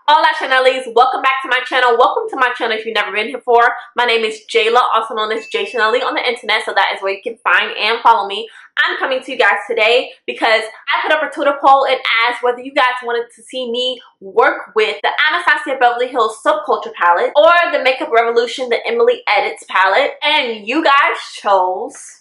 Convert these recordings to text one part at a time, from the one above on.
Hola Chanelese, welcome back to my channel. Welcome to my channel if you've never been here before. My name is Jayla, also known as Jay Chanelly on the internet, so that is where you can find and follow me. I'm coming to you guys today because I put up a Twitter poll and asked whether you guys wanted to see me work with the Anastasia Beverly Hills Subculture palette or the Makeup Revolution, the Emily Edits palette, and you guys chose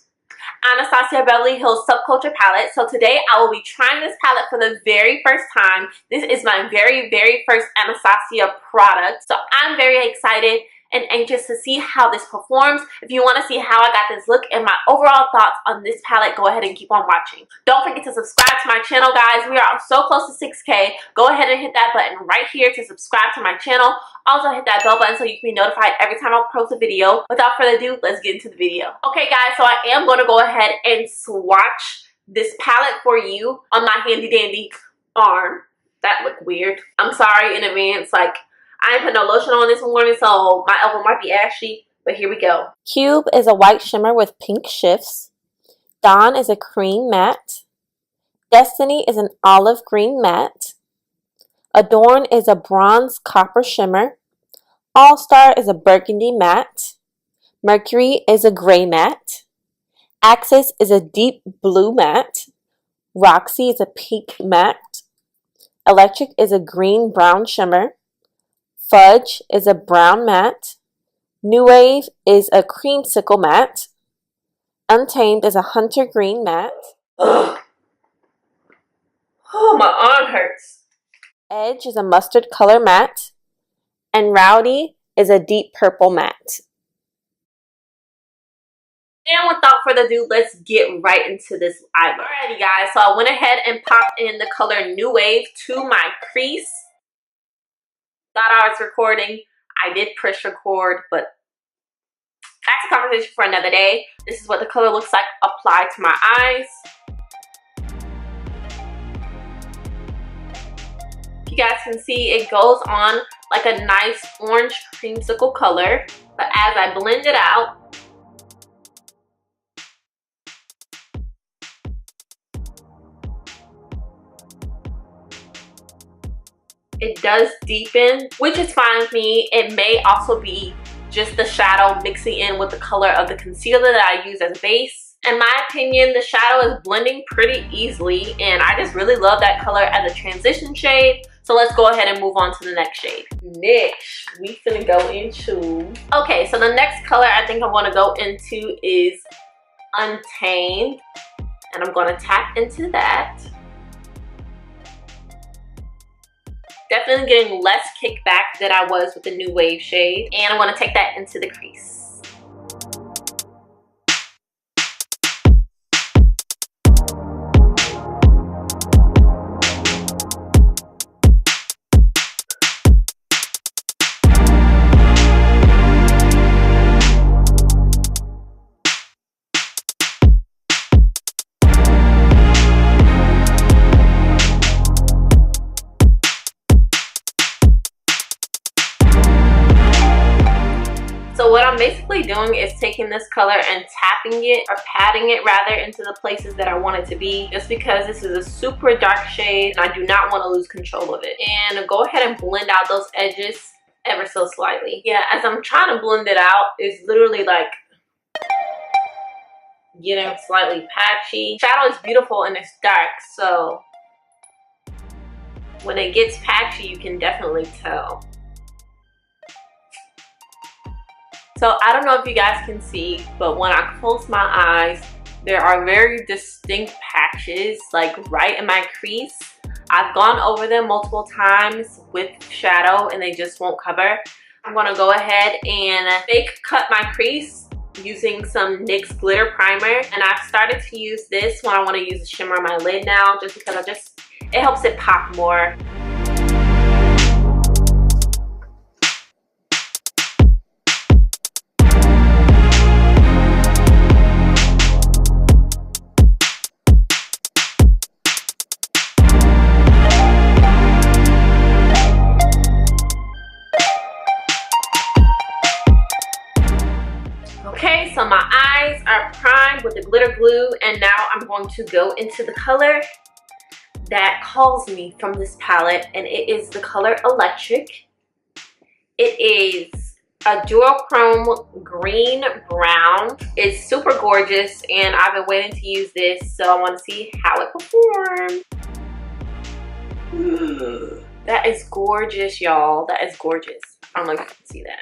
Anastasia Beverly Hills Subculture palette. So today I will be trying this palette for the very first time. This is my very first Anastasia product. So I'm very excited and anxious to see how this performs. If you want to see how I got this look and my overall thoughts on this palette, go ahead and keep on watching. Don't forget to subscribe to my channel, guys. We are so close to 6K. Go ahead and hit that button right here to subscribe to my channel. Also hit that bell button so you can be notified every time I post a video. Without further ado, let's get into the video. Okay guys, so I am going to go ahead and swatch this palette for you on my handy dandy arm. That looked weird. I'm sorry in advance. Like, I ain't put no lotion on this morning, so my elbow might be ashy, but here we go. Cube is a white shimmer with pink shifts. Dawn is a cream matte. Destiny is an olive green matte. Adorn is a bronze copper shimmer. All Star is a burgundy matte. Mercury is a gray matte. Axis is a deep blue matte. Roxy is a pink matte. Electric is a green-brown shimmer. Fudge is a brown matte. New Wave is a creamsicle matte. Untamed is a hunter green matte. Ugh. Oh, my arm hurts. Edge is a mustard color matte. And Rowdy is a deep purple matte. And without further ado, let's get right into this eye look. Alrighty guys, so I went ahead and popped in the color New Wave to my crease. Thought I was recording. I did push record, but that's a conversation for another day. This is what the color looks like applied to my eyes. You guys can see it goes on like a nice orange creamsicle color, but as I blend it out, it does deepen, which is fine with me. It may also be just the shadow mixing in with the color of the concealer that I use as a base. In my opinion, the shadow is blending pretty easily, and I just really love that color as a transition shade. So let's go ahead and move on to the next shade. Next, we finna go into... Okay, so the next color I think I'm gonna go into is Untamed, and I'm gonna tap into that. Definitely getting less kickback than I was with the New Wave shade. And I'm going to take that into the crease. So what I'm basically doing is taking this color and tapping it, or patting it rather, into the places that I want it to be, just because this is a super dark shade and I do not want to lose control of it. And go ahead and blend out those edges ever so slightly. Yeah, as I'm trying to blend it out, it's literally like getting slightly patchy. Shadow is beautiful and it's dark, so when it gets patchy, you can definitely tell. So I don't know if you guys can see, but when I close my eyes, there are very distinct patches like right in my crease. I've gone over them multiple times with shadow and they just won't cover. I'm gonna go ahead and fake cut my crease using some NYX glitter primer, and I've started to use this when I want to use a shimmer on my lid now, just because it helps it pop more. Okay, so my eyes are primed with the glitter glue, and now I'm going to go into the color that calls me from this palette, and it is the color Electric. It is a duochrome green brown. It's super gorgeous, and I've been waiting to use this, so I want to see how it performs. That is gorgeous, y'all. That is gorgeous. I don't know if you can see that.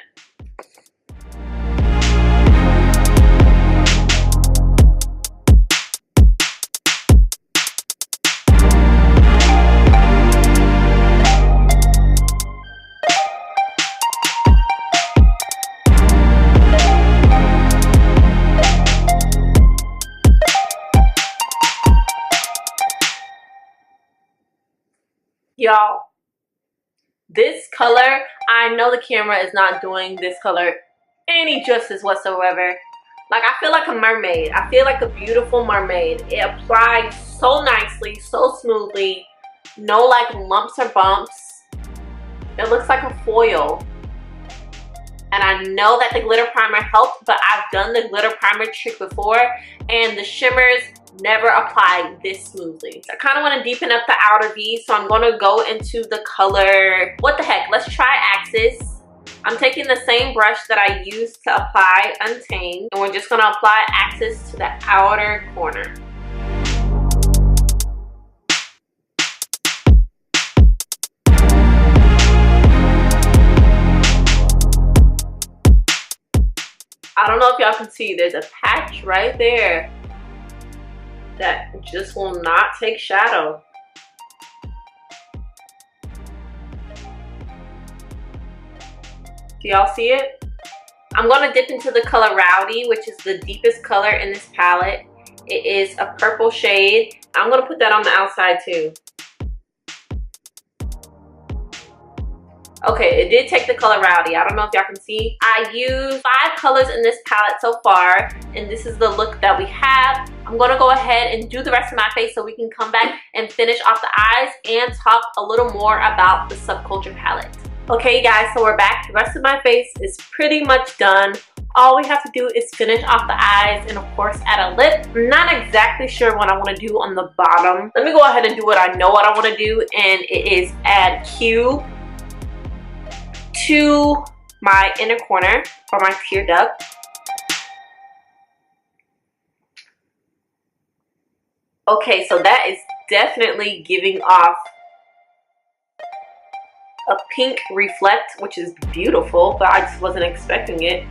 Y'all, this color, I know the camera is not doing this color any justice whatsoever. Like, I feel like a mermaid. I feel like a beautiful mermaid. It applies so nicely, so smoothly. No like lumps or bumps. It looks like a foil. And I know that the glitter primer helped, but I've done the glitter primer trick before, and the shimmers never apply this smoothly. So I kind of want to deepen up the outer V, so I'm going to go into the color, what the heck, let's try Axis. I'm taking the same brush that I used to apply Untamed, and we're just going to apply Axis to the outer corner. I don't know if y'all can see, there's a patch right there that just will not take shadow. Do y'all see it? I'm going to dip into the color Rowdy, which is the deepest color in this palette. It is a purple shade. I'm going to put that on the outside too. Okay, it did take the color Rowdy. I don't know if y'all can see. I used 5 colors in this palette so far, and this is the look that we have. I'm going to go ahead and do the rest of my face so we can come back and finish off the eyes and talk a little more about the Subculture palette. Okay, guys, so we're back. The rest of my face is pretty much done. All we have to do is finish off the eyes and, of course, add a lip. I'm not exactly sure what I want to do on the bottom. Let me go ahead and do what I know what I want to do, and it is add Q to my inner corner for my tear duct. Okay, so that is definitely giving off a pink reflect, which is beautiful, but I just wasn't expecting it.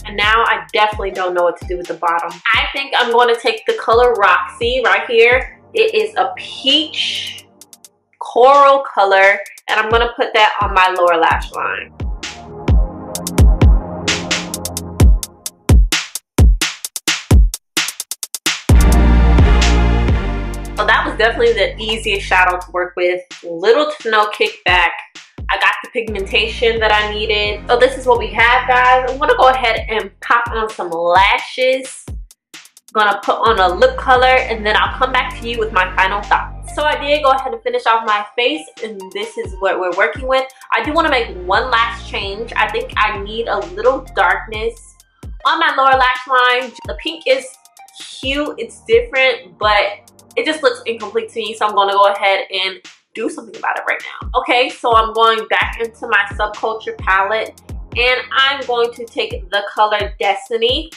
And now I definitely don't know what to do with the bottom. I think I'm going to take the color Roxy right here. It is a peach coral color, and I'm going to put that on my lower lash line. So that was definitely the easiest shadow to work with. Little to no kickback. I got the pigmentation that I needed. So this is what we have, guys. I'm gonna go ahead and pop on some lashes. I'm gonna put on a lip color, and then I'll come back to you with my final thoughts. So I did go ahead and finish off my face, and this is what we're working with. I do want to make one last change. I think I need a little darkness on my lower lash line. The pink is cute, it's different, but it just looks incomplete to me, so I'm going to go ahead and do something about it right now. Okay, so I'm going back into my Subculture palette, and I'm going to take the color Destiny,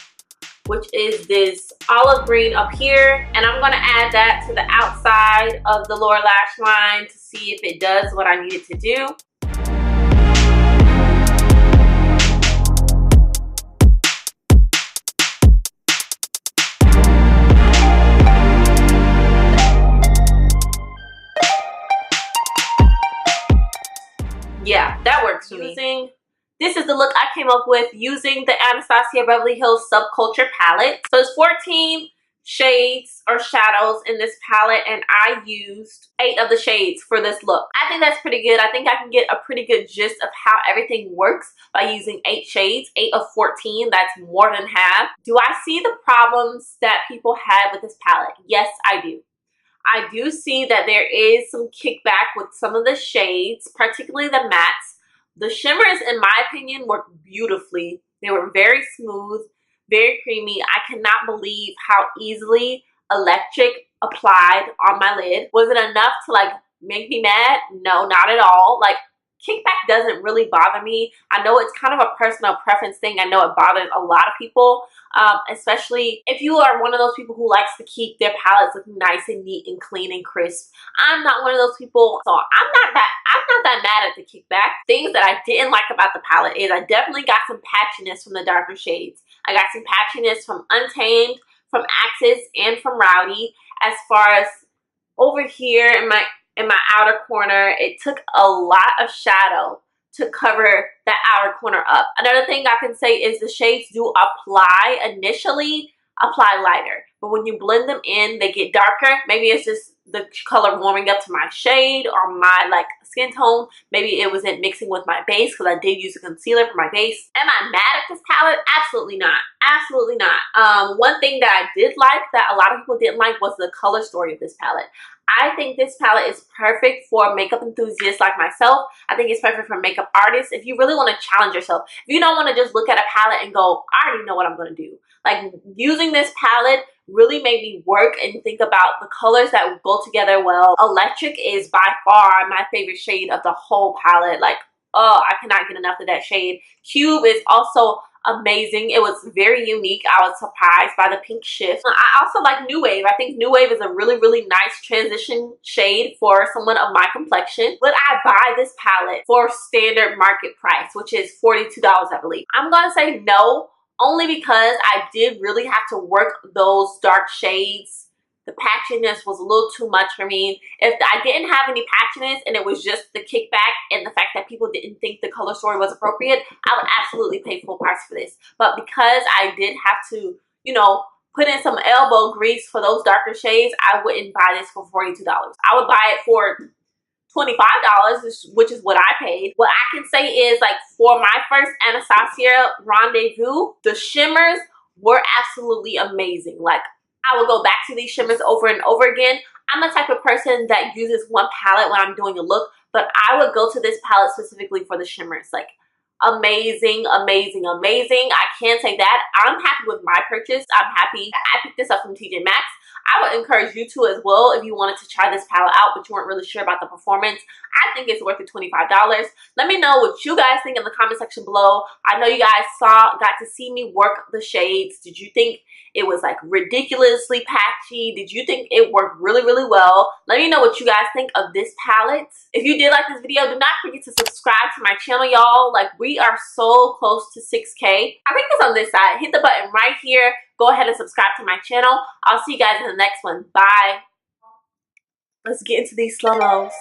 which is this olive green up here, and I'm going to add that to the outside of the lower lash line to see if it does what I need it to do. Yeah, that works for me. This is the look I came up with using the Anastasia Beverly Hills Subculture palette. So it's 14 shades or shadows in this palette, and I used 8 of the shades for this look. I think that's pretty good. I think I can get a pretty good gist of how everything works by using 8 shades, 8 of 14. That's more than half. Do I see the problems that people have with this palette? Yes, I do. I do see that there is some kickback with some of the shades, particularly the mattes. The shimmers, in my opinion, work beautifully They were very smooth, very creamy. I cannot believe how easily electric applied on my lid. Was it enough to like make me mad? No, not at all. Like, kickback doesn't really bother me. I know it's kind of a personal preference thing. I know it bothers a lot of people, especially if you are one of those people who likes to keep their palettes looking nice and neat and clean and crisp. I'm not one of those people, so I'm not that mad at the kickback. Things that I didn't like about the palette is I definitely got some patchiness from the darker shades. I got some patchiness from Untamed, from Axis, and from Rowdy. As far as over here in my outer corner, it took a lot of shadow to cover that outer corner up. Another thing I can say is the shades do initially apply lighter, but when you blend them in, they get darker. Maybe it's just the color warming up to my shade or my like skin tone. Maybe it wasn't mixing with my base, because I did use a concealer for my base. Am I mad at this palette? Absolutely not. Absolutely not. One thing that I did like that a lot of people didn't like was the color story of this palette. I think this palette is perfect for makeup enthusiasts like myself. I think it's perfect for makeup artists. If you really want to challenge yourself, if you don't want to just look at a palette and go, I already know what I'm going to do. Like, using this palette really made me work and think about the colors that would go together well. Electric is by far my favorite shade of the whole palette. Like, oh, I cannot get enough of that shade. Cube is also amazing. It was very unique. I was surprised by the pink shift. I also like New Wave. I think New Wave is a really, really nice transition shade for someone of my complexion. Would I buy this palette for standard market price, which is $42, I believe? I'm gonna say no, only because I did really have to work those dark shades. The patchiness was a little too much for me. If I didn't have any patchiness and it was just the kickback and the fact that people didn't think the color story was appropriate, I would absolutely pay full price for this. But because I did have to, you know, put in some elbow grease for those darker shades, I wouldn't buy this for $42. I would buy it for $25, which is what I paid. What I can say is, like, for my first Anastasia Rendezvous, the shimmers were absolutely amazing. Like, I will go back to these shimmers over and over again. I'm the type of person that uses one palette when I'm doing a look, but I would go to this palette specifically for the shimmers. Like, amazing, amazing, amazing. I can say that. I'm happy with my purchase. I'm happy. I picked this up from TJ Maxx. I would encourage you to as well if you wanted to try this palette out but you weren't really sure about the performance. I think it's worth the $25. Let me know what you guys think in the comment section below. I know you guys got to see me work the shades. Did you think it was like ridiculously patchy? Did you think it worked really, really well? Let me know what you guys think of this palette. If you did like this video, do not forget to subscribe to my channel, y'all. Like, we are so close to 6K. I think it's on this side. Hit the button right here. Go ahead and subscribe to my channel. I'll see you guys in the next one. Bye. Let's get into these slow-mos.